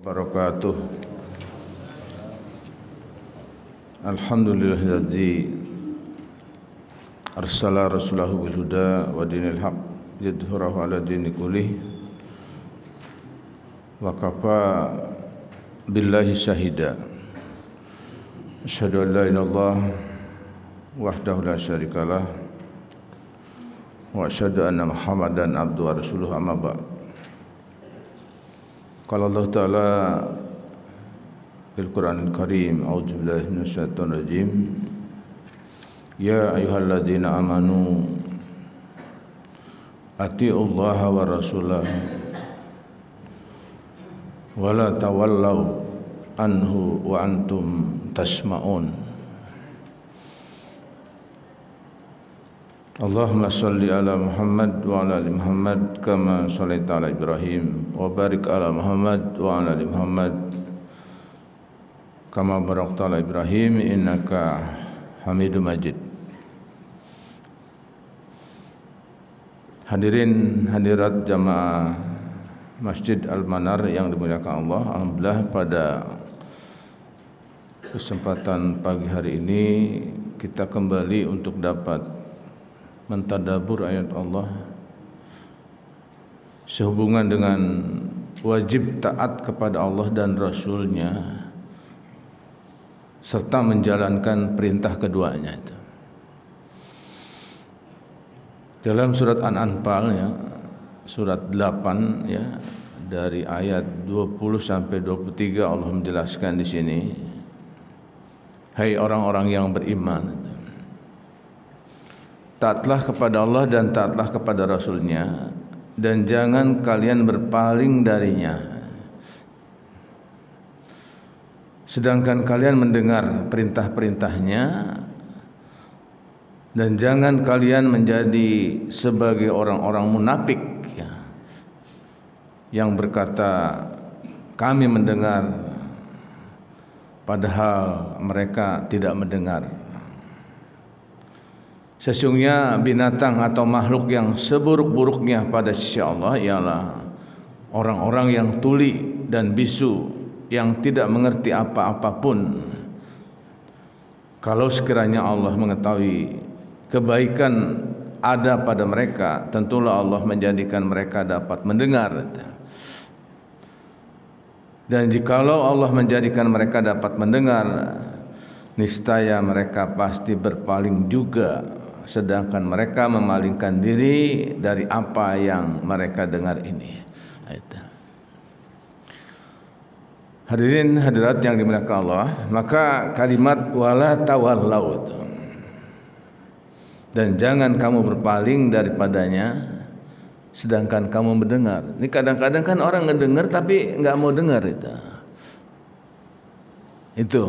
Barakatuh. Alhamdulillahilladzi arsala rasulahu bil huda wa dinil haq yadhhirahu ala dini kullih wa kafa billahi syahida. Asyhadu an la ilaha illallah wahdahu la syarikalah wa asyhadu anna Muhammadan abduhu wa rasuluhu, amma ba'd. Qala Allah Ta'ala fil Qur'anil Karim, a'udzu billahi minasyaitonir rajim. Ya ayyuhalladzina amanu atiiullaha wa rasulahu wa la tawallaw anhu wa antum tasma'un. Allahumma salli ala Muhammad wa ala ali Muhammad kama shallaita ala Ibrahim wa barik ala Muhammad wa ala ali Muhammad kama barakta ala Ibrahim innaka Hamidum Majid. Hadirin hadirat jamaah Masjid Al-Manar yang dimuliakan Allah, alhamdulillah pada kesempatan pagi hari ini kita kembali untuk dapat mentadabbur ayat Allah sehubungan dengan wajib taat kepada Allah dan Rasul-Nya serta menjalankan perintah keduanya itu. Dalam surat An-Anfal ya, surat 8 ya, dari ayat 20 sampai 23 Allah menjelaskan di sini, hai orang-orang yang beriman, taatlah kepada Allah dan taatlah kepada Rasul-Nya, dan jangan kalian berpaling darinya. Sedangkan kalian mendengar perintah-perintahnya, dan jangan kalian menjadi sebagai orang-orang munafik ya, yang berkata kami mendengar padahal mereka tidak mendengar. Sesungguhnya binatang atau makhluk yang seburuk-buruknya pada sisi Allah ialah orang-orang yang tuli dan bisu, yang tidak mengerti apa-apapun. Kalau sekiranya Allah mengetahui kebaikan ada pada mereka, tentulah Allah menjadikan mereka dapat mendengar. Dan jikalau Allah menjadikan mereka dapat mendengar, niscaya mereka pasti berpaling juga, sedangkan mereka memalingkan diri dari apa yang mereka dengar ini. Hadirin hadirat yang dimuliakan Allah, maka kalimat wala tawallaw, dan jangan kamu berpaling daripadanya sedangkan kamu mendengar. Ini kadang-kadang kan orang ngedengar tapi nggak mau dengar itu.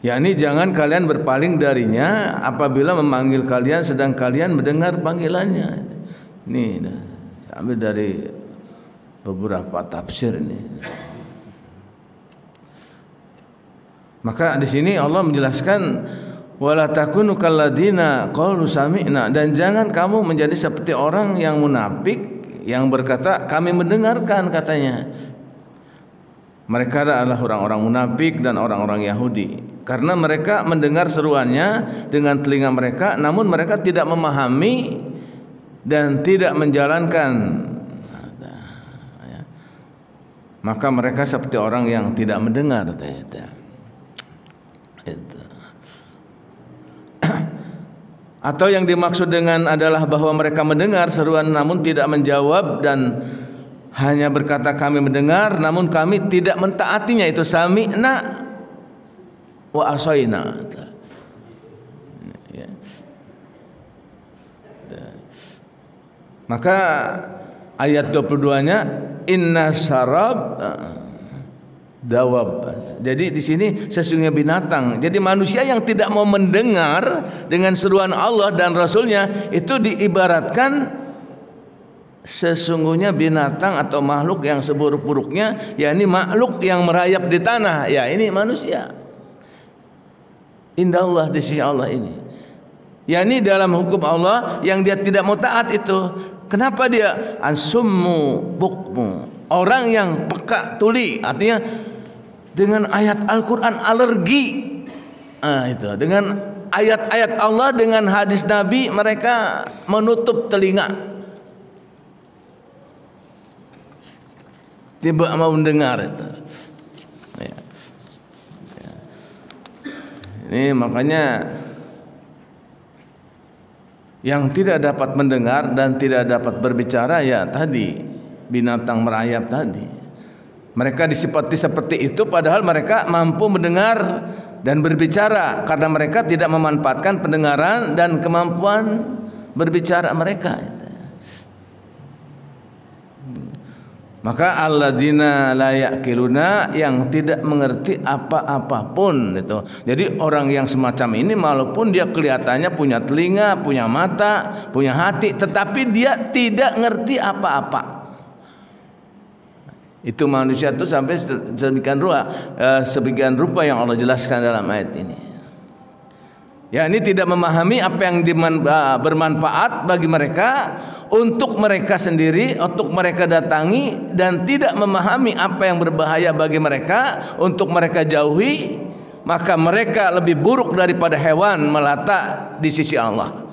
Yakni jangan kalian berpaling darinya apabila memanggil kalian sedang kalian mendengar panggilannya. Ini ambil dari beberapa tafsir ini. Maka di sini Allah menjelaskan wala takunu kalladzina qalu sami'na, dan jangan kamu menjadi seperti orang yang munafik yang berkata kami mendengarkan katanya. Mereka adalah orang-orang munafik dan orang-orang Yahudi. Karena mereka mendengar seruannya dengan telinga mereka, namun mereka tidak memahami dan tidak menjalankan. Maka mereka seperti orang yang tidak mendengar. Atau yang dimaksud dengan adalah bahwa mereka mendengar seruan namun tidak menjawab dan hanya berkata kami mendengar namun kami tidak mentaatinya, itu sami'na wa asaina. Maka ayat 22-nya inna sarab dawab. Jadi di sini sesungguhnya binatang. Jadi manusia yang tidak mau mendengar dengan seruan Allah dan Rasul-Nya itu diibaratkan sesungguhnya binatang atau makhluk yang seburuk-buruknya, yakni makhluk yang merayap di tanah. Ya, ini manusia. Indah Allah di sisi Allah ini. yakni dalam hukum Allah yang dia tidak mau taat itu. Kenapa dia ansummu bukmu? Orang yang peka tuli, artinya dengan ayat Al-Quran alergi. Itu dengan ayat-ayat Allah, dengan hadis Nabi mereka menutup telinga, tidak mau mendengar itu. Ini makanya yang tidak dapat mendengar dan tidak dapat berbicara ya tadi binatang merayap tadi. Mereka disifati seperti itu padahal mereka mampu mendengar dan berbicara karena mereka tidak memanfaatkan pendengaran dan kemampuan berbicara mereka. Maka alladzina la yaqiluna, yang tidak mengerti apa-apapun itu. Jadi orang yang semacam ini walaupun dia kelihatannya punya telinga, punya mata, punya hati, tetapi dia tidak ngerti apa-apa. Itu manusia itu sampai sebagian rupa yang Allah jelaskan dalam ayat ini. Ya, ini tidak memahami apa yang bermanfaat bagi mereka, untuk mereka sendiri, untuk mereka datangi, dan tidak memahami apa yang berbahaya bagi mereka, untuk mereka jauhi. Maka mereka lebih buruk daripada hewan melata di sisi Allah.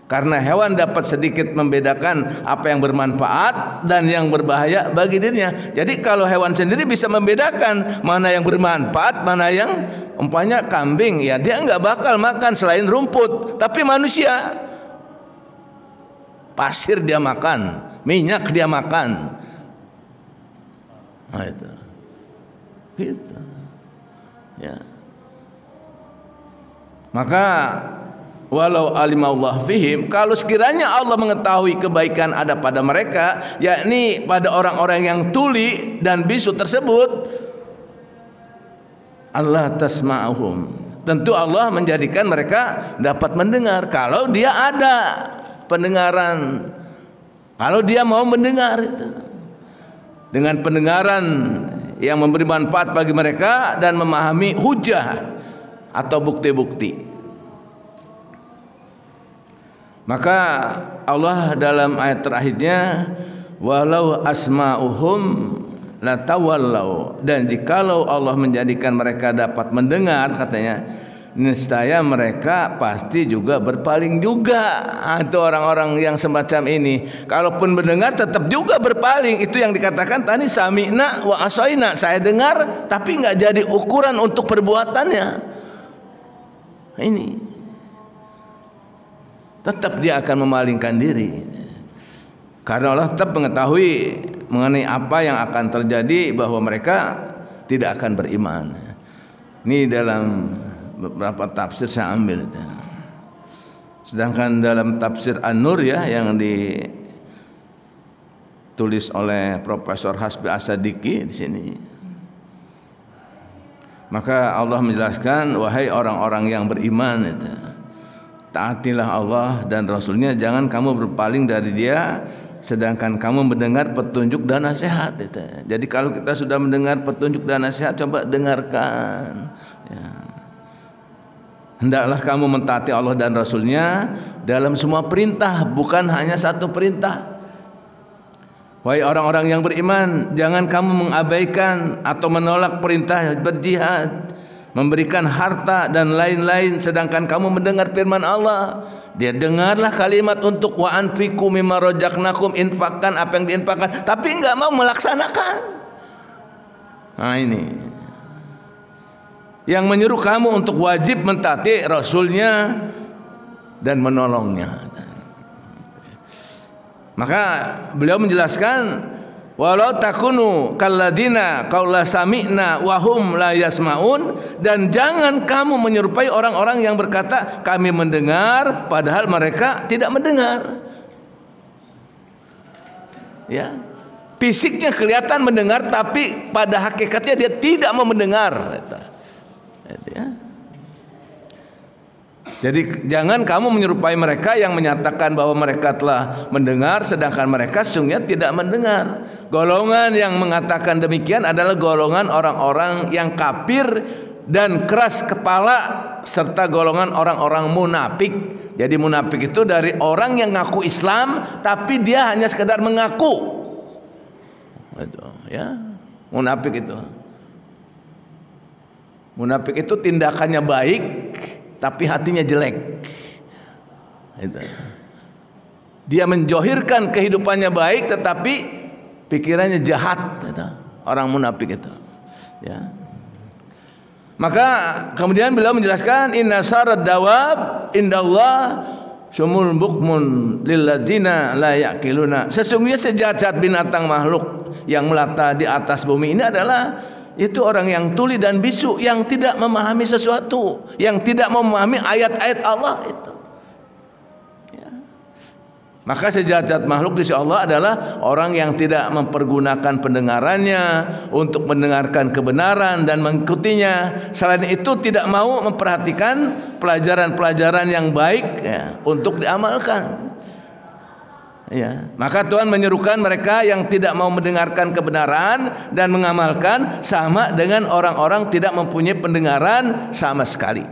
Karena hewan dapat sedikit membedakan apa yang bermanfaat dan yang berbahaya bagi dirinya. Jadi kalau hewan sendiri bisa membedakan mana yang bermanfaat, mana yang, umpamanya kambing, ya dia nggak bakal makan selain rumput. Tapi manusia, pasir dia makan, minyak dia makan. Nah itu, gitu. Ya. Maka walau alimallahu fihim, kalau sekiranya Allah mengetahui kebaikan ada pada mereka, yakni pada orang-orang yang tuli dan bisu tersebut, Allah tasma'uhum, tentu Allah menjadikan mereka dapat mendengar kalau dia ada pendengaran, kalau dia mau mendengar itu dengan pendengaran yang memberi manfaat bagi mereka dan memahami hujah atau bukti-bukti. Maka Allah dalam ayat terakhirnya, walau asma'uhum latawallau, dan jikalau Allah menjadikan mereka dapat mendengar, katanya, niscaya mereka pasti juga berpaling juga. Itu orang-orang yang semacam ini, kalaupun mendengar tetap juga berpaling. Itu yang dikatakan tadi sami'na wa asaina, saya dengar tapi nggak jadi ukuran untuk perbuatannya. Ini tetap dia akan memalingkan diri, karena Allah tetap mengetahui mengenai apa yang akan terjadi, bahwa mereka tidak akan beriman. Ini dalam beberapa tafsir saya ambil itu. Sedangkan dalam tafsir An-Nur ya, yang ditulis oleh Profesor Hasbi As-Sadiqi di sini, maka Allah menjelaskan, wahai orang-orang yang beriman itu, taatilah Allah dan Rasulnya, jangan kamu berpaling dari Dia sedangkan kamu mendengar petunjuk dan nasihat itu. Jadi kalau kita sudah mendengar petunjuk dan nasihat, coba dengarkan ya. Hendaklah kamu mentaati Allah dan Rasulnya dalam semua perintah, bukan hanya satu perintah. Wahai orang-orang yang beriman, jangan kamu mengabaikan atau menolak perintah berjihad, memberikan harta dan lain-lain, sedangkan kamu mendengar firman Allah. Dia dengarlah kalimat untuk wa anfiqu mimma razaqnakum, infakkan apa yang diinfakkan, tapi enggak mau melaksanakan. Nah ini yang menyuruh kamu untuk wajib mentaati Rasulnya dan menolongnya. Maka beliau menjelaskan, walau takunu kalladina qaula sami'na wa hum la yasmaun, dan jangan kamu menyerupai orang-orang yang berkata kami mendengar padahal mereka tidak mendengar. Ya. Fisiknya kelihatan mendengar tapi pada hakikatnya dia tidak mau mendengar. Ya. Jadi jangan kamu menyerupai mereka yang menyatakan bahwa mereka telah mendengar sedangkan mereka sesungguhnya tidak mendengar. Golongan yang mengatakan demikian adalah golongan orang-orang yang kafir dan keras kepala, serta golongan orang-orang munafik. Jadi munafik itu dari orang yang ngaku Islam tapi dia hanya sekedar mengaku. Itu, ya. Munafik itu. Munafik itu tindakannya baik tapi hatinya jelek. Itu. Dia menjohirkan kehidupannya baik tetapi pikirannya jahat. Itu. Orang munafik itu. Ya. Maka kemudian beliau menjelaskan inna sarad dawab indallah sumul bukmun lilladina la yaqiluna. Sesungguhnya sejahat-jahat binatang makhluk yang melata di atas bumi ini adalah itu orang yang tuli dan bisu, yang tidak memahami sesuatu, yang tidak memahami ayat-ayat Allah itu. Ya. Maka sejahat-jahat makhluk di sisi Allah adalah orang yang tidak mempergunakan pendengarannya untuk mendengarkan kebenaran dan mengikutinya. Selain itu tidak mau memperhatikan pelajaran-pelajaran yang baik ya, untuk diamalkan. Ya, maka Tuhan menyerukan mereka yang tidak mau mendengarkan kebenaran dan mengamalkan sama dengan orang-orang tidak mempunyai pendengaran sama sekali.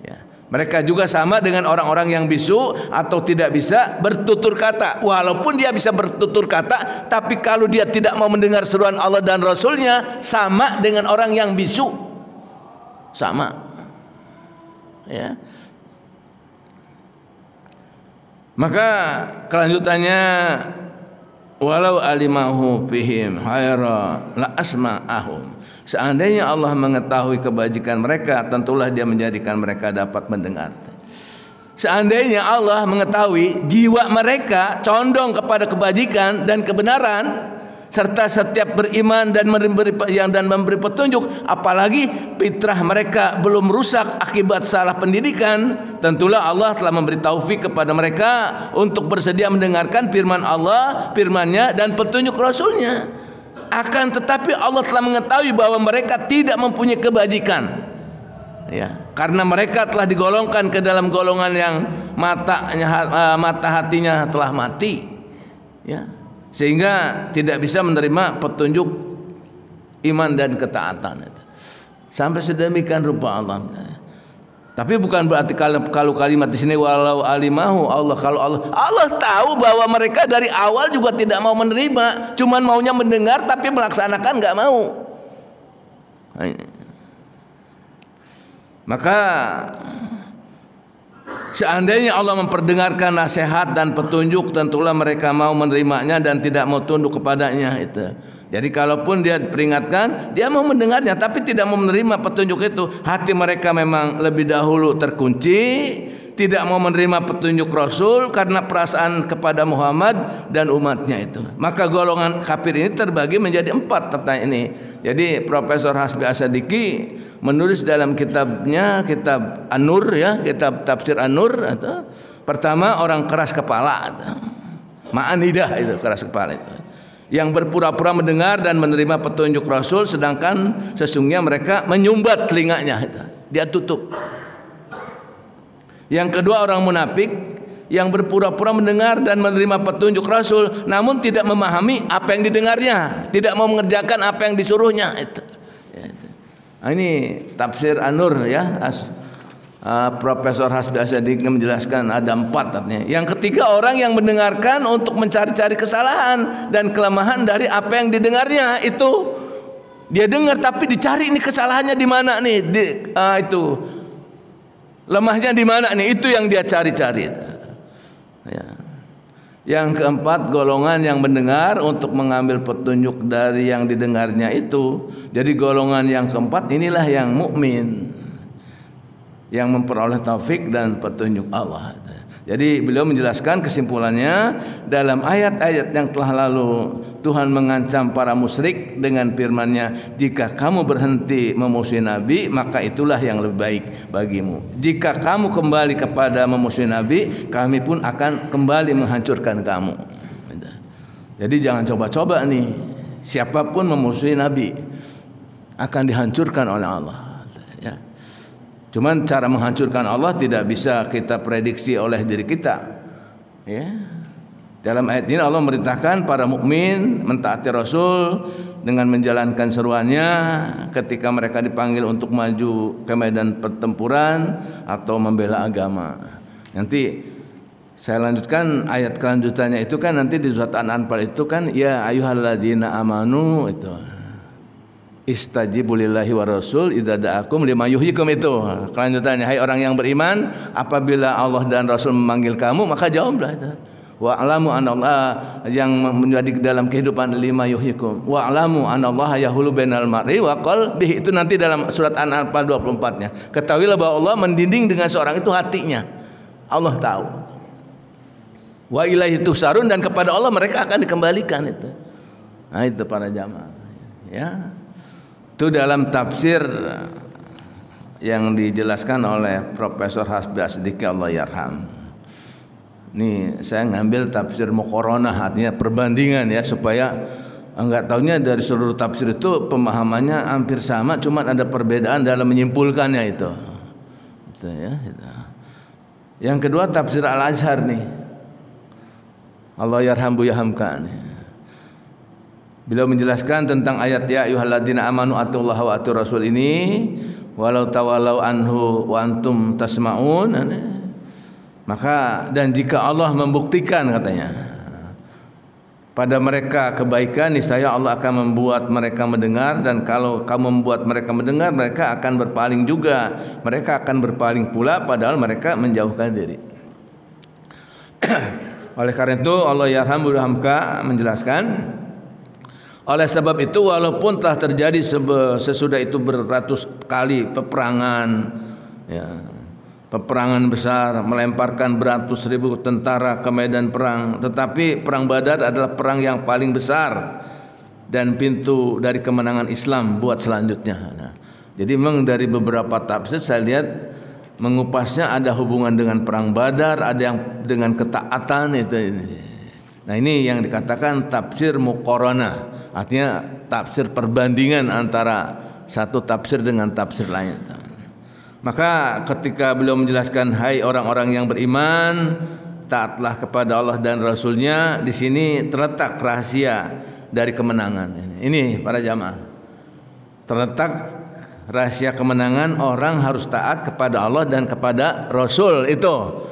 Ya, mereka juga sama dengan orang-orang yang bisu atau tidak bisa bertutur kata. Walaupun dia bisa bertutur kata, tapi kalau dia tidak mau mendengar seruan Allah dan Rasulnya, sama dengan orang yang bisu. Sama. Ya. Maka kelanjutannya walau alimahu fihim khaira la asma'ahum. Seandainya Allah mengetahui kebajikan mereka, tentulah Dia menjadikan mereka dapat mendengar. Seandainya Allah mengetahui jiwa mereka condong kepada kebajikan dan kebenaran, serta setiap beriman dan memberi petunjuk, apalagi fitrah mereka belum rusak akibat salah pendidikan, tentulah Allah telah memberi taufik kepada mereka untuk bersedia mendengarkan firman Allah, firman-Nya dan petunjuk Rasul-Nya. Akan tetapi Allah telah mengetahui bahwa mereka tidak mempunyai kebajikan, ya, karena mereka telah digolongkan ke dalam golongan yang mata hatinya telah mati, ya, sehingga tidak bisa menerima petunjuk iman dan ketaatan. Sampai sedemikian rupa Allah. Tapi bukan berarti kalau kalimat di sini walau alimahu Allah, kalau Allah tahu bahwa mereka dari awal juga tidak mau menerima, cuman maunya mendengar tapi melaksanakan nggak mau. Maka seandainya Allah memperdengarkan nasihat dan petunjuk, tentulah mereka mau menerimanya dan tidak mau tunduk kepadanya itu. Jadi kalaupun dia peringatkan, dia mau mendengarnya tapi tidak mau menerima petunjuk itu. Hati mereka memang lebih dahulu terkunci, tidak mau menerima petunjuk Rasul karena perasaan kepada Muhammad dan umatnya itu. Maka golongan kafir ini terbagi menjadi 4 tentang ini. Jadi Profesor Hasbi Asadiki menulis dalam kitabnya, kitab An-Nur ya, kitab tafsir An-Nur atau pertama orang keras kepala, ma'anidah itu keras kepala itu, yang berpura-pura mendengar dan menerima petunjuk Rasul sedangkan sesungguhnya mereka menyumbat telinganya itu, dia tutup. Yang kedua orang munafik yang berpura-pura mendengar dan menerima petunjuk Rasul namun tidak memahami apa yang didengarnya, tidak mau mengerjakan apa yang disuruhnya itu. Ini tafsir An-Nur ya, Profesor Hasbi Asadiki menjelaskan ada 4 artinya. Yang ketiga orang yang mendengarkan untuk mencari-cari kesalahan dan kelemahan dari apa yang didengarnya itu. Dia dengar tapi dicari ini kesalahannya di mana nih, itu lemahnya di mana nih, itu yang dia cari-cari. Ya. Yang keempat golongan yang mendengar untuk mengambil petunjuk dari yang didengarnya itu. Jadi golongan yang keempat inilah yang mukmin, yang memperoleh taufik dan petunjuk Allah. Jadi beliau menjelaskan kesimpulannya dalam ayat-ayat yang telah lalu Tuhan mengancam para musyrik dengan firman-Nya, jika kamu berhenti memusuhi Nabi maka itulah yang lebih baik bagimu. Jika kamu kembali kepada memusuhi Nabi, kami pun akan kembali menghancurkan kamu. Jadi jangan coba-coba nih, siapapun memusuhi Nabi akan dihancurkan oleh Allah. Cuman cara menghancurkan Allah tidak bisa kita prediksi oleh diri kita. Ya. Dalam ayat ini Allah merintahkan para mukmin mentaati Rasul dengan menjalankan seruannya ketika mereka dipanggil untuk maju ke medan pertempuran atau membela agama. Nanti Saya lanjutkan ayat kelanjutannya itu kan nanti di surat An-Anfal itu kan ya ayyuhalladzina amanu itu. Istajibu lillahi wa rasul idza da'akum lima yuhyikum itu. Kelanjutannya hai orang yang beriman, apabila Allah dan Rasul memanggil kamu maka jawablah itu. Wa'lamu anallah yang menjadi dalam kehidupan lima yuhyikum. Wa'lamu anallah yahulu bainal mar'i wa qalbihi itu nanti dalam surat An-Anfal 24-nya. Ketahuilah bahwa Allah mendinding dengan seorang itu hatinya. Allah tahu. Wa ilaihi tusarun dan kepada Allah mereka akan dikembalikan itu. Nah itu para jamaah. Ya. Itu dalam tafsir yang dijelaskan oleh Profesor Hasbi Asdiki Allah yarham. Nih saya ngambil tafsir muqaranah artinya perbandingan ya supaya enggak taunya dari seluruh tafsir itu pemahamannya hampir sama cuma ada perbedaan dalam menyimpulkannya itu. Itu ya, itu. Yang kedua tafsir Al-Azhar nih. Allah yarham bu yahamka nih. Beliau menjelaskan tentang ayat ya ayyuhalladzina amanu atiullaha wa atiur rasul ini walau tawalau anhu wa antum tasmaun maka dan jika Allah membuktikan katanya pada mereka kebaikan niscaya Allah akan membuat mereka mendengar dan kalau kamu membuat mereka mendengar mereka akan berpaling juga mereka akan berpaling pula padahal mereka menjauhkan diri. Oleh karena itu Allah yarhamu rahamka menjelaskan oleh sebab itu walaupun telah terjadi sesudah itu beratus kali peperangan ya, peperangan besar melemparkan beratus ribu tentara ke medan perang tetapi perang Badar adalah perang yang paling besar dan pintu dari kemenangan Islam buat selanjutnya. Nah, jadi memang dari beberapa tafsir saya lihat mengupasnya ada hubungan dengan perang Badar, ada yang dengan ketaatan itu. Nah ini yang dikatakan tafsir muqaranah, artinya tafsir perbandingan antara satu tafsir dengan tafsir lain. Maka ketika beliau menjelaskan hai orang-orang yang beriman, taatlah kepada Allah dan Rasulnya, di sini terletak rahasia dari kemenangan. Ini para jamaah, terletak rahasia kemenangan orang harus taat kepada Allah dan kepada Rasul itu.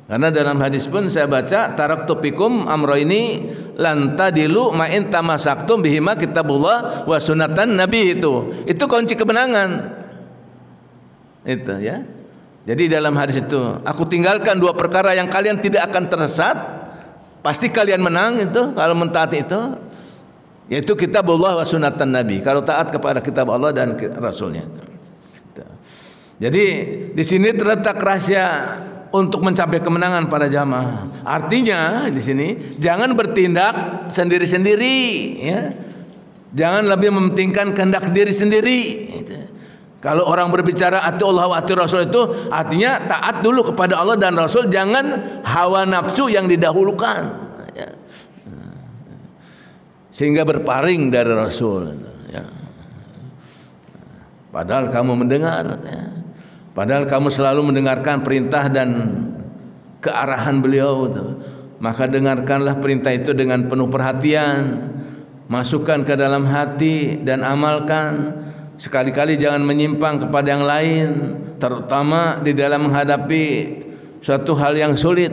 Karena dalam hadis pun saya baca taraktu fikum amroini lan tadilu ma in tamasaktum bihima kitabullah wa sunnatan nabi itu kunci kemenangan. Itu ya. Jadi dalam hadis itu aku tinggalkan dua perkara yang kalian tidak akan tersesat, pasti kalian menang itu kalau mentaati itu, yaitu kitabullah wa sunnatan nabi. Kalau taat kepada kitab Allah dan Rasulnya itu. Jadi di sini terletak rahasia untuk mencapai kemenangan para jamaah. Artinya di sini jangan bertindak sendiri-sendiri, ya. Jangan lebih mementingkan kehendak diri sendiri. Kalau orang berbicara ati Allah wa ati Rasul itu artinya taat dulu kepada Allah dan Rasul, jangan hawa nafsu yang didahulukan, ya. Sehingga berpaling dari Rasul, ya. Padahal kamu mendengar, ya. Padahal kamu selalu mendengarkan perintah dan kearahan beliau, maka dengarkanlah perintah itu dengan penuh perhatian, masukkan ke dalam hati dan amalkan. Sekali-kali jangan menyimpang kepada yang lain, terutama di dalam menghadapi suatu hal yang sulit.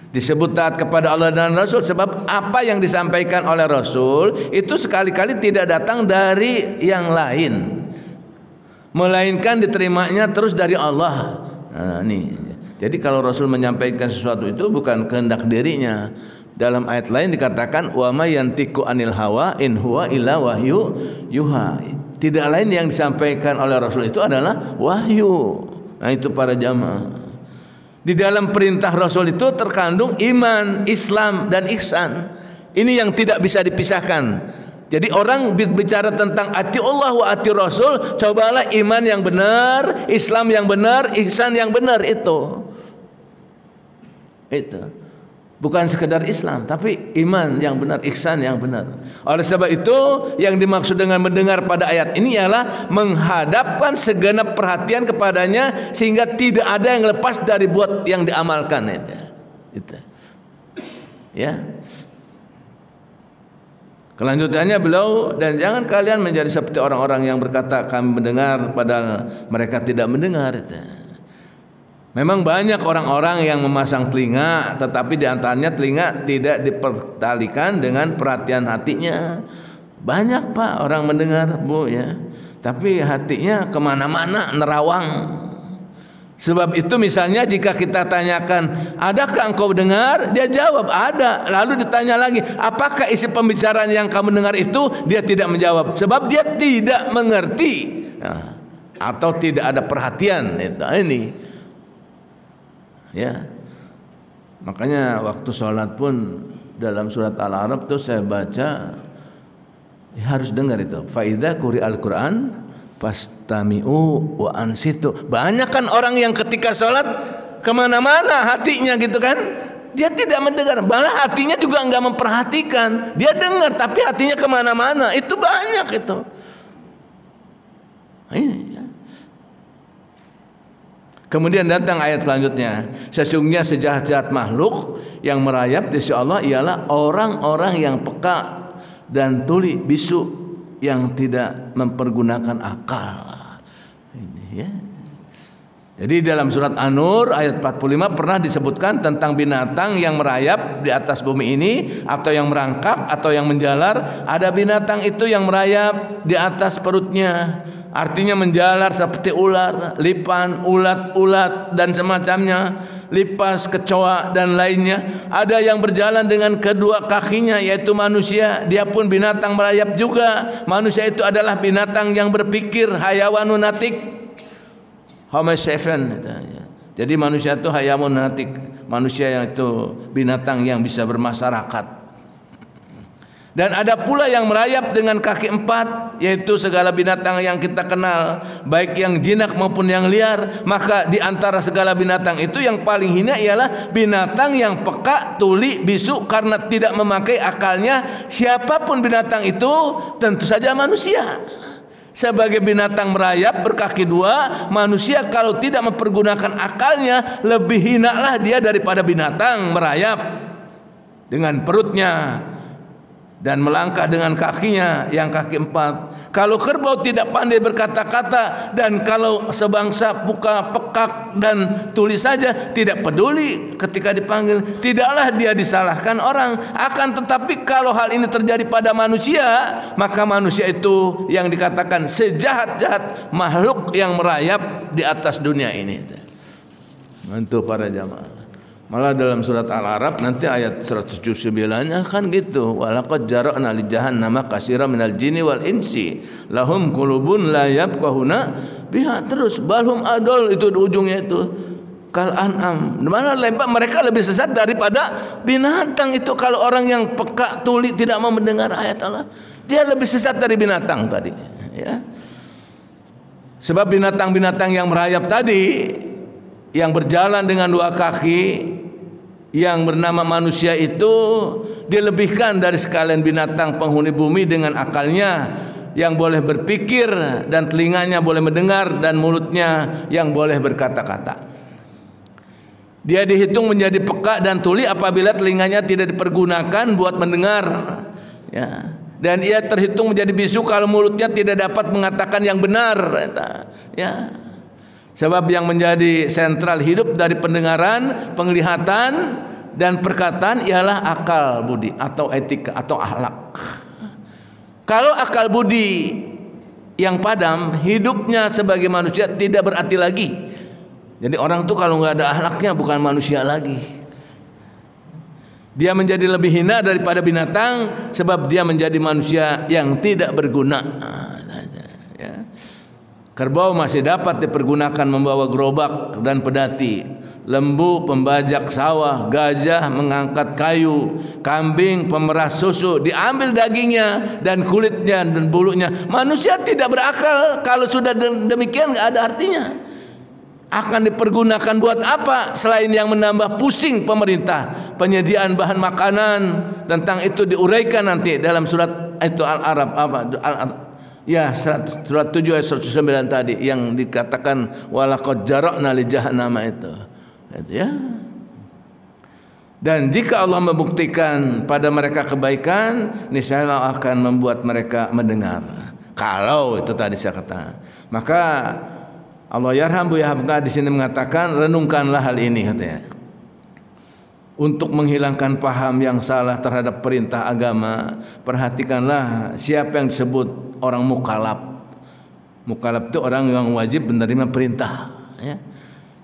Disebut taat kepada Allah dan Rasul sebab apa yang disampaikan oleh Rasul itu sekali-kali tidak datang dari yang lain, melainkan diterimanya terus dari Allah. Nah, nih. Jadi kalau Rasul menyampaikan sesuatu itu bukan kehendak dirinya. Dalam ayat lain dikatakan wa may yantiqu anil hawa in huwa illa wahyu yuha. Tidak lain yang disampaikan oleh Rasul itu adalah wahyu. Nah itu para jamaah. Di dalam perintah Rasul itu terkandung iman, Islam dan ihsan. Ini yang tidak bisa dipisahkan. Jadi orang bicara tentang ati Allah wa ati Rasul, cobalah iman yang benar, Islam yang benar, ihsan yang benar itu. Itu. Bukan sekedar Islam, tapi iman yang benar, ihsan yang benar. Oleh sebab itu, yang dimaksud dengan mendengar pada ayat ini ialah menghadapkan segenap perhatian kepadanya sehingga tidak ada yang lepas dari buat yang diamalkan itu. Ya. Kelanjutannya beliau, dan jangan kalian menjadi seperti orang-orang yang berkata kami mendengar padahal mereka tidak mendengar. Memang banyak orang-orang yang memasang telinga, tetapi di antaranya telinga tidak dipertalikan dengan perhatian hatinya. Banyak Pak orang mendengar Bu ya, tapi hatinya kemana-mana, nerawang. Sebab itu misalnya jika kita tanyakan, adakah engkau dengar? Dia jawab ada. Lalu ditanya lagi, apakah isi pembicaraan yang kamu dengar itu? Dia tidak menjawab, sebab dia tidak mengerti atau tidak ada perhatian. Ini ya, makanya waktu sholat pun dalam surat Al-A'raf tuh saya baca harus dengar itu. Fa idza quri'al Qur'an fastami'u wa ansitu. Banyak kan orang yang ketika sholat kemana-mana hatinya gitu kan, dia tidak mendengar, malah hatinya juga enggak memperhatikan. Dia dengar tapi hatinya kemana-mana. Itu banyak itu. Ini ya. Kemudian datang ayat selanjutnya, sesungguhnya sejahat-jahat makhluk yang merayap di sisi Allah ialah orang-orang yang peka dan tuli bisu yang tidak mempergunakan akal. Ini ya. Jadi dalam surat An-Nur ayat 45 pernah disebutkan tentang binatang yang merayap di atas bumi ini, atau yang merangkak atau yang menjalar. Ada binatang itu yang merayap di atas perutnya, artinya menjalar seperti ular, lipan, ulat-ulat dan semacamnya, lipas, kecoa dan lainnya. Ada yang berjalan dengan kedua kakinya, yaitu manusia. Dia pun binatang merayap juga. Manusia itu adalah binatang yang berpikir, hayawanun natik, Homo sapien. Jadi manusia itu hayawanun natik, manusia yang itu binatang yang bisa bermasyarakat. Dan ada pula yang merayap dengan kaki empat, yaitu segala binatang yang kita kenal, baik yang jinak maupun yang liar. Maka di antara segala binatang itu yang paling hina ialah binatang yang peka, tuli, bisu karena tidak memakai akalnya. Siapapun binatang itu, tentu saja manusia. Sebagai binatang merayap berkaki dua, manusia kalau tidak mempergunakan akalnya, lebih hinalah dia daripada binatang merayap dengan perutnya dan melangkah dengan kakinya yang kaki empat. Kalau kerbau tidak pandai berkata-kata, dan kalau sebangsa buka, pekak dan tuli saja tidak peduli ketika dipanggil, tidaklah dia disalahkan orang. Akan tetapi kalau hal ini terjadi pada manusia, maka manusia itu yang dikatakan sejahat-jahat makhluk yang merayap di atas dunia ini. Untuk para jamaah, malah dalam surat Al-A'raf nanti ayat 179-nya kan gitu. Walaqad jara'na li jahannama katsiran minal jinni wal insi lahum qulubun la yafqahuna biha. Terus balhum adol, itu di ujungnya itu kal an'am. Dimana mereka lebih sesat daripada binatang itu. Kalau orang yang peka, tuli, tidak mau mendengar ayat Allah, dia lebih sesat dari binatang tadi ya. Sebab binatang-binatang yang merayap tadi, yang berjalan dengan dua kaki, yang bernama manusia itu, dilebihkan dari sekalian binatang penghuni bumi dengan akalnya yang boleh berpikir, dan telinganya boleh mendengar, dan mulutnya yang boleh berkata-kata. Dia dihitung menjadi peka dan tuli apabila telinganya tidak dipergunakan buat mendengar ya. Dan ia terhitung menjadi bisu kalau mulutnya tidak dapat mengatakan yang benar ya. Sebab yang menjadi sentral hidup dari pendengaran, penglihatan, dan perkataan ialah akal budi atau etika atau akhlak. Kalau akal budi yang padam, hidupnya sebagai manusia tidak berarti lagi. Jadi orang tuh kalau nggak ada akhlaknya bukan manusia lagi. Dia menjadi lebih hina daripada binatang, sebab dia menjadi manusia yang tidak berguna. Kerbau masih dapat dipergunakan membawa gerobak dan pedati, lembu pembajak sawah, gajah mengangkat kayu, kambing pemeras susu, diambil dagingnya dan kulitnya dan bulunya. Manusia tidak berakal. Kalau sudah demikian nggak ada artinya. Akan dipergunakan buat apa selain yang menambah pusing pemerintah? Penyediaan bahan makanan, tentang itu diuraikan nanti dalam surat itu Al-A'raf ya, surat 7 ayat 109 tadi yang dikatakan walaqad jara'na li jahannama itu ya. Dan jika Allah membuktikan pada mereka kebaikan, niscaya Allah akan membuat mereka mendengar. Kalau itu tadi saya kata, maka Allah yarham Buya Hamka di sini mengatakan renungkanlah hal ini katanya. Untuk menghilangkan paham yang salah terhadap perintah agama, perhatikanlah siapa yang disebut orang mukallaf. Mukallaf itu orang yang wajib menerima perintah, ya.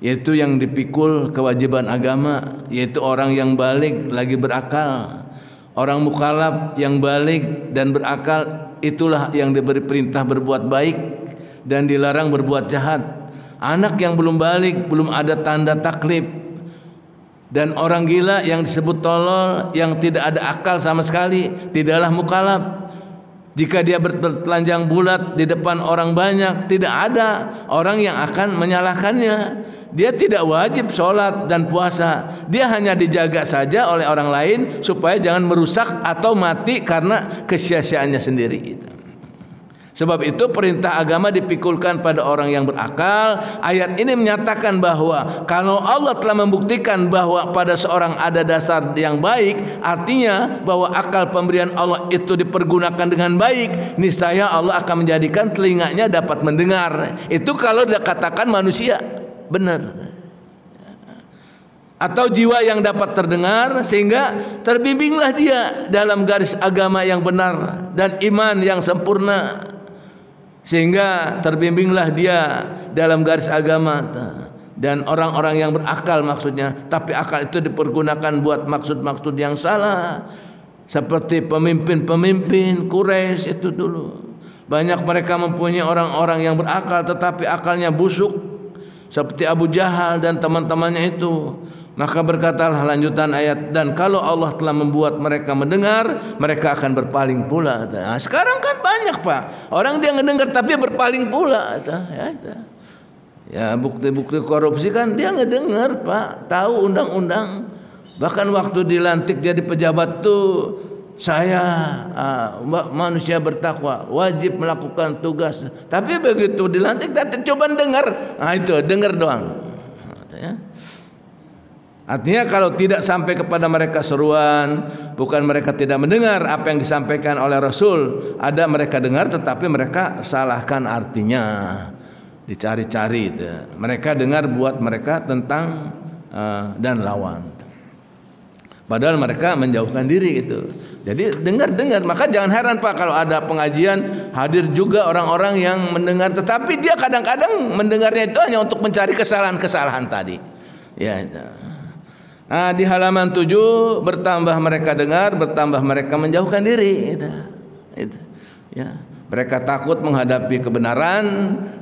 Yaitu yang dipikul kewajiban agama, yaitu orang yang balik lagi berakal. Orang mukallaf yang balik dan berakal itulah yang diberi perintah berbuat baik dan dilarang berbuat jahat. Anak yang belum balik, belum ada tanda taklif, dan orang gila yang disebut tolol, yang tidak ada akal sama sekali, tidaklah mukallaf. Jika dia bertelanjang bulat di depan orang banyak, tidak ada orang yang akan menyalahkannya. Dia tidak wajib sholat dan puasa. Dia hanya dijaga saja oleh orang lain supaya jangan merusak atau mati karena kesia-siaannya sendiri. Sebab itu perintah agama dipikulkan pada orang yang berakal. Ayat ini menyatakan bahwa kalau Allah telah membuktikan bahwa pada seorang ada dasar yang baik, artinya bahwa akal pemberian Allah itu dipergunakan dengan baik, niscaya Allah akan menjadikan telinganya dapat mendengar. Itu kalau dikatakan manusia benar. Atau jiwa yang dapat terdengar, sehingga terbimbinglah dia dalam garis agama yang benar dan iman yang sempurna, sehingga terbimbinglah dia dalam garis agama. Dan orang-orang yang berakal maksudnya, tapi akal itu dipergunakan buat maksud-maksud yang salah, seperti pemimpin-pemimpin Quraisy itu dulu. Banyak mereka mempunyai orang-orang yang berakal tetapi akalnya busuk, seperti Abu Jahal dan teman-temannya itu. Maka berkatalah lanjutan ayat, dan kalau Allah telah membuat mereka mendengar, mereka akan berpaling pula. Nah, sekarang kan banyak Pak, orang dia ngedengar tapi berpaling pula. Ya, bukti-bukti korupsi kan dia ngedengar Pak, tahu undang-undang. Bahkan waktu dilantik jadi pejabat tuh, saya manusia bertakwa, wajib melakukan tugas. Tapi begitu dilantik, coba dengar, nah itu dengar doang. Artinya kalau tidak sampai kepada mereka seruan, bukan mereka tidak mendengar apa yang disampaikan oleh Rasul, ada mereka dengar tetapi mereka salahkan artinya, dicari-cari itu. Mereka dengar buat mereka tentang dan lawan. Padahal mereka menjauhkan diri itu. Jadi dengar-dengar, maka jangan heran Pak kalau ada pengajian hadir juga orang-orang yang mendengar, tetapi dia kadang-kadang mendengarnya itu hanya untuk mencari kesalahan-kesalahan tadi. Ya itu. Nah, di halaman 7 bertambah mereka dengar, bertambah mereka menjauhkan diri. Itu. Ya. Mereka takut menghadapi kebenaran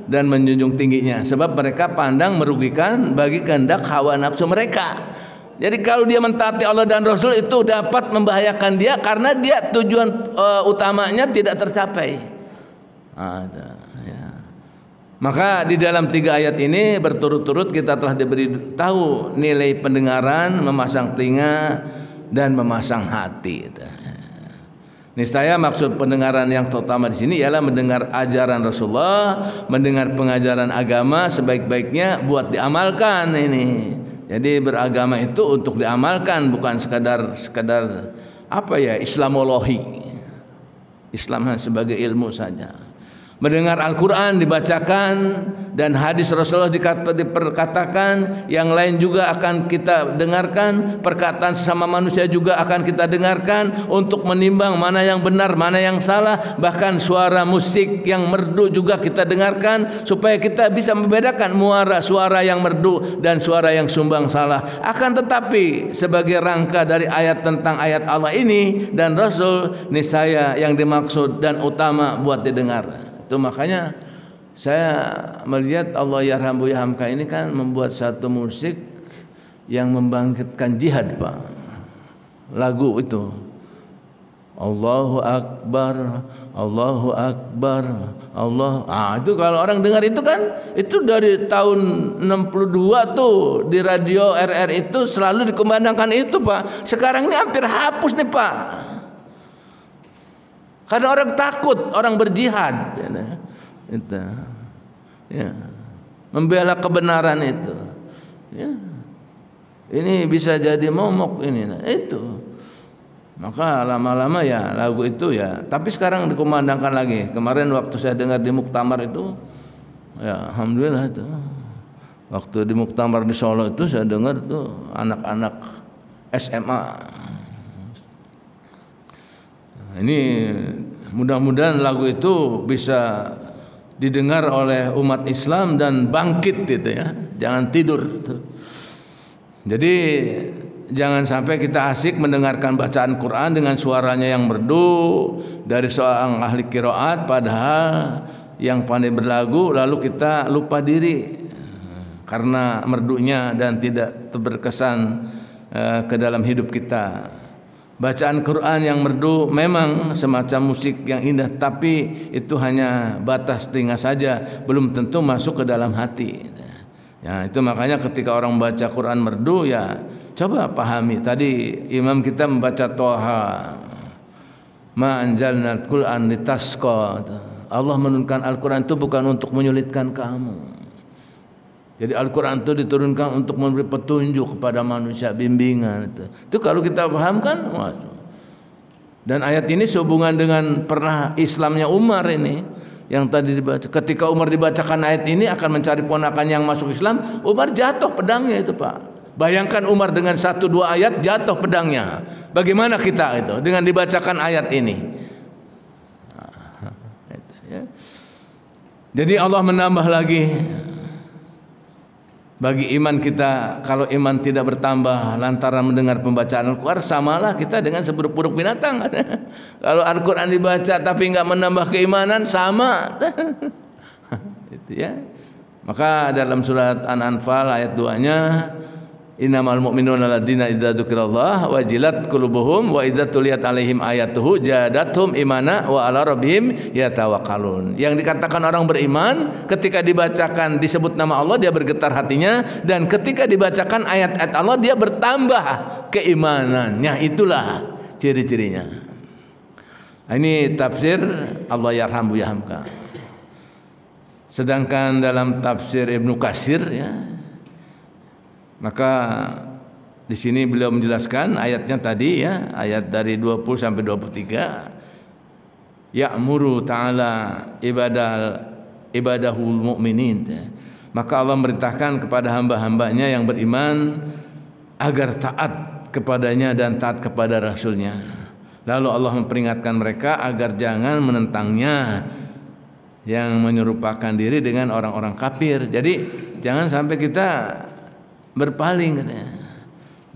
dan menjunjung tingginya, sebab mereka pandang merugikan bagi kehendak hawa nafsu mereka. Jadi kalau dia mentaati Allah dan Rasul itu dapat membahayakan dia karena dia tujuan utamanya tidak tercapai. Maka di dalam 3 ayat ini berturut-turut kita telah diberi tahu nilai pendengaran, memasang telinga dan memasang hati. Niscaya maksud pendengaran yang terutama di sini ialah mendengar ajaran Rasulullah, mendengar pengajaran agama sebaik-baiknya buat diamalkan ini. Jadi beragama itu untuk diamalkan, bukan sekadar apa ya, Islamologi. Islam sebagai ilmu saja. Mendengar Al-Quran dibacakan dan hadis Rasulullah diperkatakan, yang lain juga akan kita dengarkan, perkataan sesama manusia juga akan kita dengarkan untuk menimbang mana yang benar, mana yang salah. Bahkan suara musik yang merdu juga kita dengarkan supaya kita bisa membedakan suara yang merdu dan suara yang sumbang salah. Akan tetapi sebagai rangka dari ayat tentang ayat Allah ini dan Rasul, niscaya yang dimaksud dan utama buat didengar. Itu makanya saya melihat Allah yarham Buya Hamka ini kan membuat satu musik yang membangkitkan jihad Pak. Lagu itu Allahu Akbar, Allahu Akbar, Allah. Itu kalau orang dengar itu kan, itu dari tahun 62 tuh di radio RR itu selalu dikumandangkan itu Pak. Sekarang ini hampir hapus nih Pak. Karena orang takut, orang berjihad, itu, ya, membela kebenaran itu. Ya. Ini bisa jadi momok ini, itu. Maka lama-lama ya lagu itu ya. Tapi sekarang dikumandangkan lagi. Kemarin waktu saya dengar di muktamar itu, Ya, alhamdulillah itu. Waktu di muktamar di Solo itu saya dengar tuh anak-anak SMA. Nah, ini mudah-mudahan lagu itu bisa didengar oleh umat Islam dan bangkit gitu ya. Jangan tidur tuh. Jadi jangan sampai kita asik mendengarkan bacaan Quran dengan suaranya yang merdu dari seorang ahli qiraat, padahal yang pandai berlagu lalu kita lupa diri karena merdunya dan tidak berkesan ke dalam hidup kita. Bacaan Quran yang merdu memang semacam musik yang indah, tapi itu hanya batas telinga saja, belum tentu masuk ke dalam hati. Ya, itu makanya ketika orang baca Quran merdu, ya coba pahami. Tadi imam kita membaca Toha, ma anzalnal Qur'an litasqa. Allah menurunkan Al-Quran itu bukan untuk menyulitkan kamu. Jadi Al-Quran itu diturunkan untuk memberi petunjuk kepada manusia, bimbingan. Itu kalau kita pahamkan, dan ayat ini sehubungan dengan pernah Islamnya Umar ini yang tadi dibaca. Ketika Umar dibacakan ayat ini akan mencari ponakan yang masuk Islam, Umar jatuh pedangnya itu, Pak. Bayangkan Umar dengan 1-2 ayat jatuh pedangnya. Bagaimana kita itu dengan dibacakan ayat ini? Jadi Allah menambah lagi bagi iman kita. Kalau iman tidak bertambah lantaran mendengar pembacaan Al-Quran, samalah kita dengan seburuk-buruk binatang. Kalau Al-Quran dibaca tapi enggak menambah keimanan, sama. Itu ya. Maka dalam surat An-Anfal ayat 2-nya, innamal mu'minuna alladzina idza dzukirallah wajilat qulubuhum wa idza tuliyat alaihim ayatuhu jadathum imana wa ala rabbihim yatawakkalun. Yang dikatakan orang beriman ketika dibacakan disebut nama Allah dia bergetar hatinya, dan ketika dibacakan ayat-ayat Allah dia bertambah keimanannya. Itulah ciri-cirinya. Ini tafsir Allah yarhamu yahamka. Sedangkan dalam tafsir Ibnu Katsir ya, maka di sini beliau menjelaskan ayatnya tadi ya, ayat dari 20 sampai 23. Ya'muru ta'ala ibadahul mu'minin. Maka Allah memerintahkan kepada hamba-hambanya yang beriman agar taat kepadanya dan taat kepada Rasulnya. Lalu Allah memperingatkan mereka agar jangan menentangnya yang menyerupakan diri dengan orang-orang kafir. Jadi jangan sampai kita berpaling katanya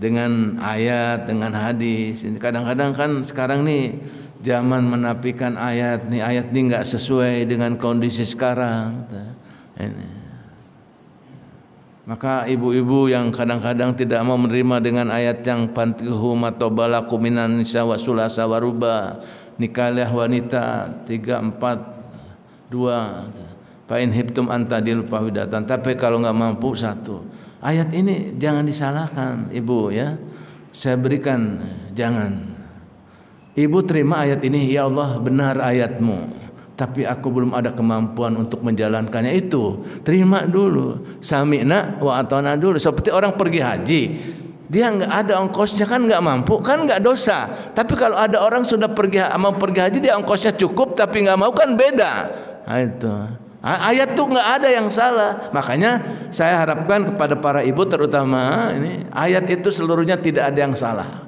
dengan ayat, dengan hadis. Kadang-kadang kan sekarang nih zaman menafikan ayat nih nggak sesuai dengan kondisi sekarang. Ini. Maka ibu-ibu yang kadang-kadang tidak mau menerima dengan ayat yang fantihu matobalaku minan nisa wa sulasa waruba, nikahlah wanita 3, 4, 2, fa'in hibtum antadil fahidatan. Tapi kalau nggak mampu 1. Ayat ini jangan disalahkan ibu ya. Saya berikan, jangan. Ibu terima ayat ini, ya Allah benar ayatmu, tapi aku belum ada kemampuan untuk menjalankannya. Itu terima dulu, sami'na wa ata'na dulu. Seperti orang pergi haji, dia nggak ada ongkosnya kan, nggak mampu kan, nggak dosa. Tapi kalau ada orang sudah mau pergi haji, dia ongkosnya cukup tapi nggak mau, kan beda. Nah, itu ayat tuh nggak ada yang salah. Makanya saya harapkan kepada para ibu terutama ini, ayat itu seluruhnya tidak ada yang salah.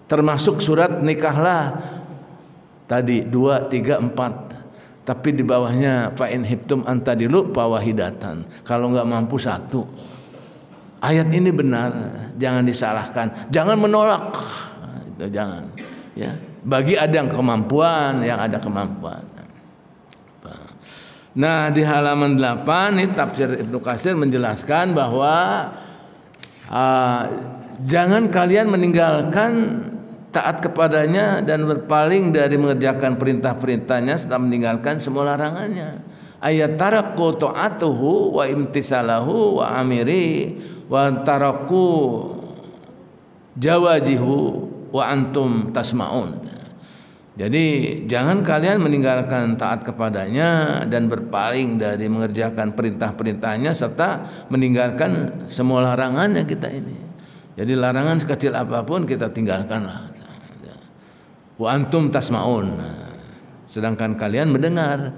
Termasuk surat nikahlah tadi 2, 3, 4. Tapi di bawahnya fa'in hibtum antadilu fawahidatan. Kalau nggak mampu 1. Ayat ini benar, jangan disalahkan, jangan menolak. Itu jangan. Ya, bagi ada yang kemampuan, yang ada kemampuan. Nah, di halaman 8 ini tafsir Ibnu Katsir menjelaskan bahwa jangan kalian meninggalkan taat kepadanya dan berpaling dari mengerjakan perintah-perintahnya serta meninggalkan semua larangannya. Ayat taraku ta'atuhu wa imtisalahu wa amiri wa taraku jawajihu wa antum tasma'un. Jadi jangan kalian meninggalkan taat kepadanya dan berpaling dari mengerjakan perintah-perintahnya serta meninggalkan semua larangannya kita ini. Jadi larangan sekecil apapun kita tinggalkanlah. Wa antum tasma'un. Sedangkan kalian mendengar.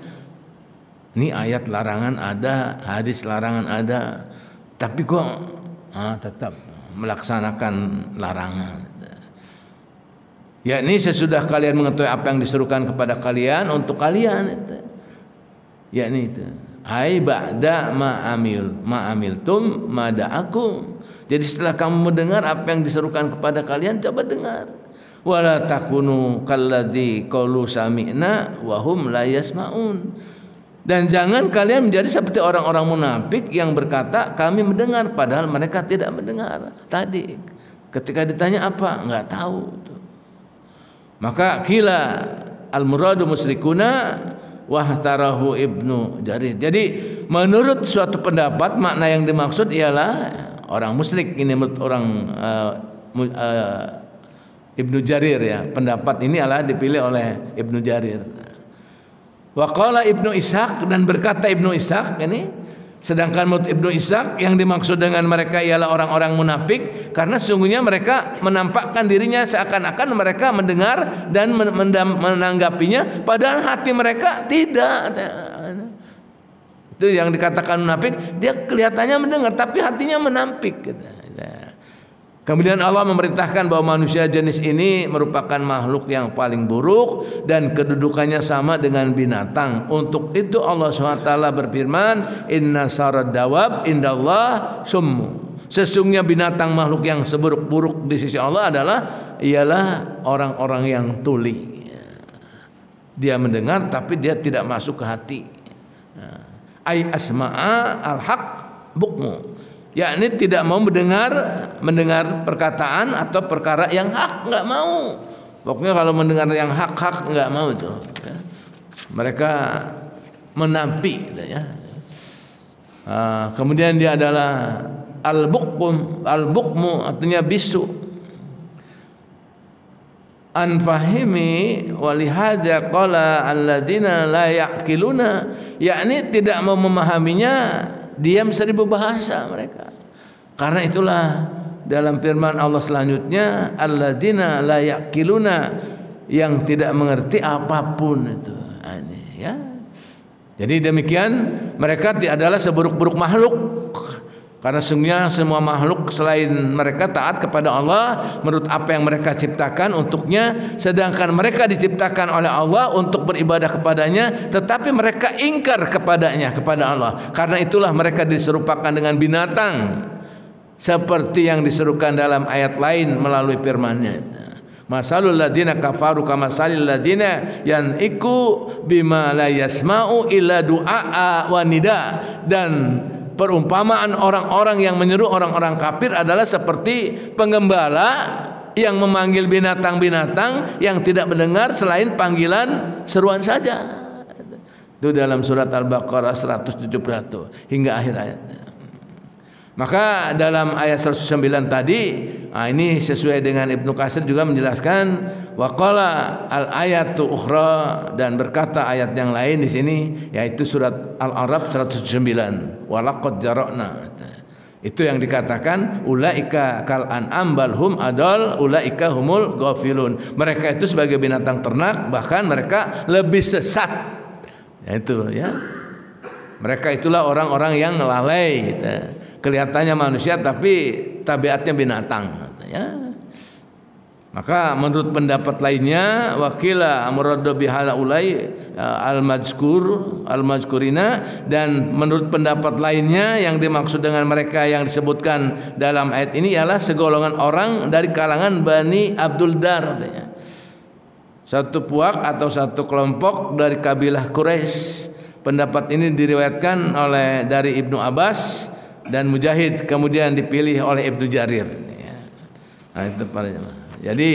Ini ayat larangan ada, hadis larangan ada, tapi kok tetap melaksanakan larangan. Yakni sesudah kalian mengetahui apa yang diserukan kepada kalian untuk kalian itu. Yakni itu. Ai ba'da ma'amiltum mada'akum. Jadi setelah kamu mendengar apa yang diserukan kepada kalian, coba dengar. Wala takunu kalladzi qalu sami'na wa hum la yasma'un. Dan jangan kalian menjadi seperti orang-orang munafik yang berkata kami mendengar padahal mereka tidak mendengar. Tadi ketika ditanya apa, enggak tahu. Maka kila al-muradu musyrikuna wahtarahu Ibnu Jarir. Jadi menurut suatu pendapat makna yang dimaksud ialah orang musyrik. Ini menurut orang Ibnu Jarir ya. Pendapat ini adalah dipilih oleh Ibnu Jarir. Wa qala Ibnu Ishaq, dan berkata Ibnu Ishaq ini, sedangkan menurut Ibnu Ishaq yang dimaksud dengan mereka ialah orang-orang munafik karena sesungguhnya mereka menampakkan dirinya seakan-akan mereka mendengar dan menanggapinya padahal hati mereka tidak. Itu yang dikatakan munafik, dia kelihatannya mendengar tapi hatinya menampik. Kemudian Allah memerintahkan bahwa manusia jenis ini merupakan makhluk yang paling buruk dan kedudukannya sama dengan binatang. Untuk itu Allah SWT berfirman, Inna sarad dawab indallah summu. Sesungguhnya binatang makhluk yang seburuk-buruk di sisi Allah ialah orang-orang yang tuli. Dia mendengar tapi dia tidak masuk ke hati. Ai asma'a al-haq bukmu. Yakni tidak mau mendengar perkataan atau perkara yang hak, nggak mau. Pokoknya kalau mendengar yang hak nggak mau itu. Ya. Mereka menampi, gitu ya. Kemudian dia adalah al-bukmu artinya bisu. Anfahimi walihada qala alladzina la yaqiluna, yakni tidak mau memahaminya. Diam seribu bahasa mereka. Karena itulah dalam firman Allah selanjutnya, alladzina la yaqiluna, yang tidak mengerti apapun itu. Ya. Jadi demikian mereka adalah seburuk-buruk makhluk. Karena sesungguhnya semua makhluk selain mereka taat kepada Allah menurut apa yang mereka ciptakan untuknya, sedangkan mereka diciptakan oleh Allah untuk beribadah kepadanya, tetapi mereka ingkar kepadanya, kepada Allah. Karena itulah mereka diserupakan dengan binatang seperti yang diserukan dalam ayat lain melalui firman-Nya. Masalul ladina kafaru kamasalil ladina yan'iku bima la yasma'u illa du'a wa nida. Dan perumpamaan orang-orang yang menyeru orang-orang kafir adalah seperti penggembala yang memanggil binatang-binatang yang tidak mendengar selain panggilan seruan saja. Itu dalam surat Al-Baqarah 171 hingga akhir ayatnya. Maka dalam ayat 109 tadi, ini sesuai dengan Ibnu Katsir juga menjelaskan waqala al-ayatu ukhra, dan berkata ayat yang lain di sini yaitu surat Al-A'raf 109 walaqad jara'na. Itu yang dikatakan ulaika kal an'am bal hum adal ulaika humul ghafilun. Mereka itu sebagai binatang ternak, bahkan mereka lebih sesat. Itu ya. Mereka itulah orang-orang yang lalai gitu. Kelihatannya manusia tapi tabiatnya binatang ya. Maka menurut pendapat lainnya wakila amradu bihala ulai al-mazkurina, dan menurut pendapat lainnya yang dimaksud dengan mereka yang disebutkan dalam ayat ini ialah segolongan orang dari kalangan Bani Abdul Dar, satu puak atau satu kelompok dari kabilah Quraisy. Pendapat ini diriwayatkan dari Ibnu Abbas dan Mujahid, kemudian dipilih oleh Ibnu Jarir. Nah, itu jadi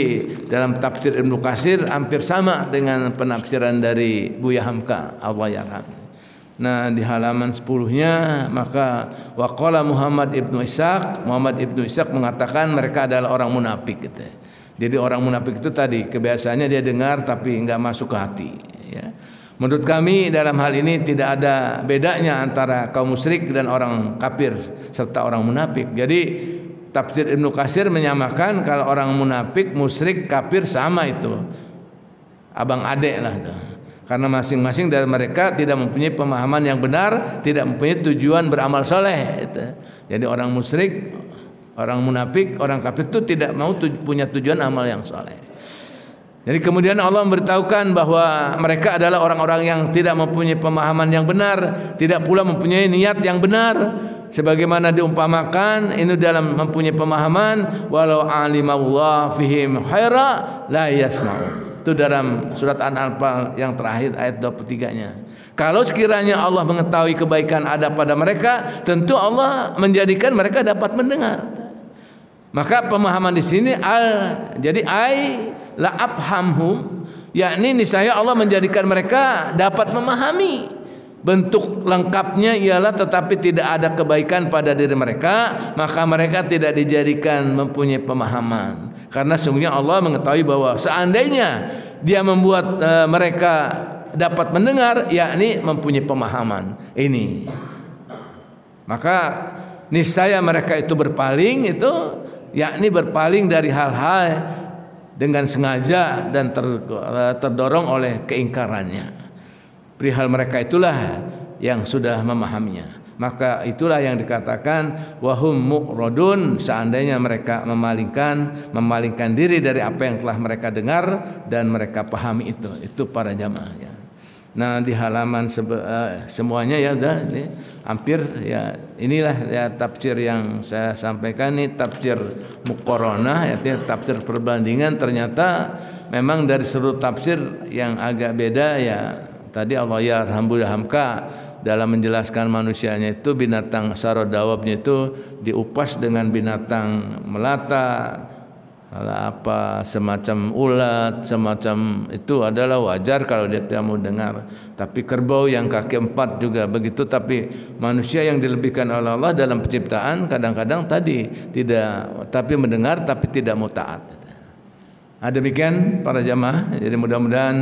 dalam tafsir Ibnu Katsir hampir sama dengan penafsiran dari Buya Hamka, Allah yarham. Nah, di halaman 10-nya maka waqala Muhammad Ibnu Ishaq mengatakan mereka adalah orang munafik gitu. Jadi orang munafik itu tadi kebiasaannya dia dengar tapi enggak masuk ke hati ya. Menurut kami dalam hal ini tidak ada bedanya antara kaum musyrik dan orang kafir serta orang munafik. Jadi tafsir Ibnu Katsir menyamakan kalau orang munafik, musyrik, kafir sama itu. Abang adek lah itu. Karena masing-masing dari mereka tidak mempunyai pemahaman yang benar, tidak mempunyai tujuan beramal soleh. Jadi orang musyrik, orang munafik, orang kafir itu tidak mau punya tujuan amal yang soleh. Jadi kemudian Allah memberitahukan bahwa mereka adalah orang-orang yang tidak mempunyai pemahaman yang benar, tidak pula mempunyai niat yang benar. Sebagaimana diumpamakan ini dalam mempunyai pemahaman, walau alimallahu fihim khaira la yasma'u. Itu dalam surat An-Anfal yang terakhir ayat 23-nya. Kalau sekiranya Allah mengetahui kebaikan ada pada mereka, tentu Allah menjadikan mereka dapat mendengar. Maka pemahaman di sini jadi la afhamhum, yakni niscaya Allah menjadikan mereka dapat memahami. Bentuk lengkapnya ialah tetapi tidak ada kebaikan pada diri mereka, maka mereka tidak dijadikan mempunyai pemahaman. Karena sungguhnya Allah mengetahui bahwa seandainya Dia membuat mereka dapat mendengar, yakni mempunyai pemahaman ini, maka niscaya mereka itu berpaling, itu yakni berpaling dari hal-hal dengan sengaja dan terdorong oleh keingkarannya. Perihal mereka itulah yang sudah memahaminya. Maka itulah yang dikatakan wahum mu'radun, seandainya mereka memalingkan diri dari apa yang telah mereka dengar dan mereka pahami itu para jamaah ya. Nah di halaman semuanya ya udah hampir ya, inilah ya tafsir yang saya sampaikan, ini tafsir muqaranah ya, tafsir perbandingan. Ternyata memang dari seluruh tafsir yang agak beda ya. Tadi Allah ya alhamdulillah dalam menjelaskan manusianya itu binatang sarodawabnya itu diupas dengan binatang melata, apa semacam ulat, semacam itu adalah wajar kalau dia tidak mau dengar. Tapi kerbau yang kaki 4 juga begitu. Tapi manusia yang dilebihkan oleh Allah dalam penciptaan kadang-kadang tadi tidak, tapi mendengar tapi tidak mau taat. Demikian para jamaah. Jadi mudah-mudahan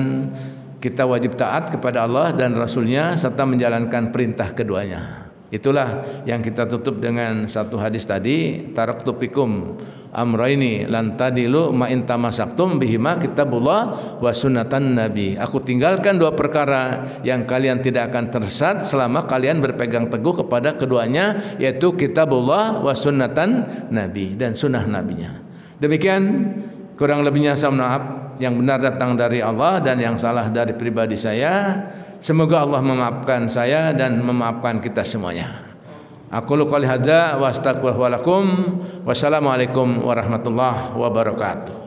kita wajib taat kepada Allah dan Rasulnya serta menjalankan perintah keduanya. Itulah yang kita tutup dengan satu hadis tadi, taraktu fikum amraini lan tadilu ma in tamasaktum bihima kitabullah wa sunnatan nabi. Aku tinggalkan 2 perkara yang kalian tidak akan tersesat selama kalian berpegang teguh kepada keduanya, yaitu kitabullah wa sunnatan nabi, dan sunnah nabinya. Demikian kurang lebihnya saya maaf, yang benar datang dari Allah dan yang salah dari pribadi saya. Semoga Allah memaafkan saya dan memaafkan kita semuanya. Aku qouli hadza wa astaghfirullaha wa lakum. Wassalamualaikum warahmatullahi wabarakatuh.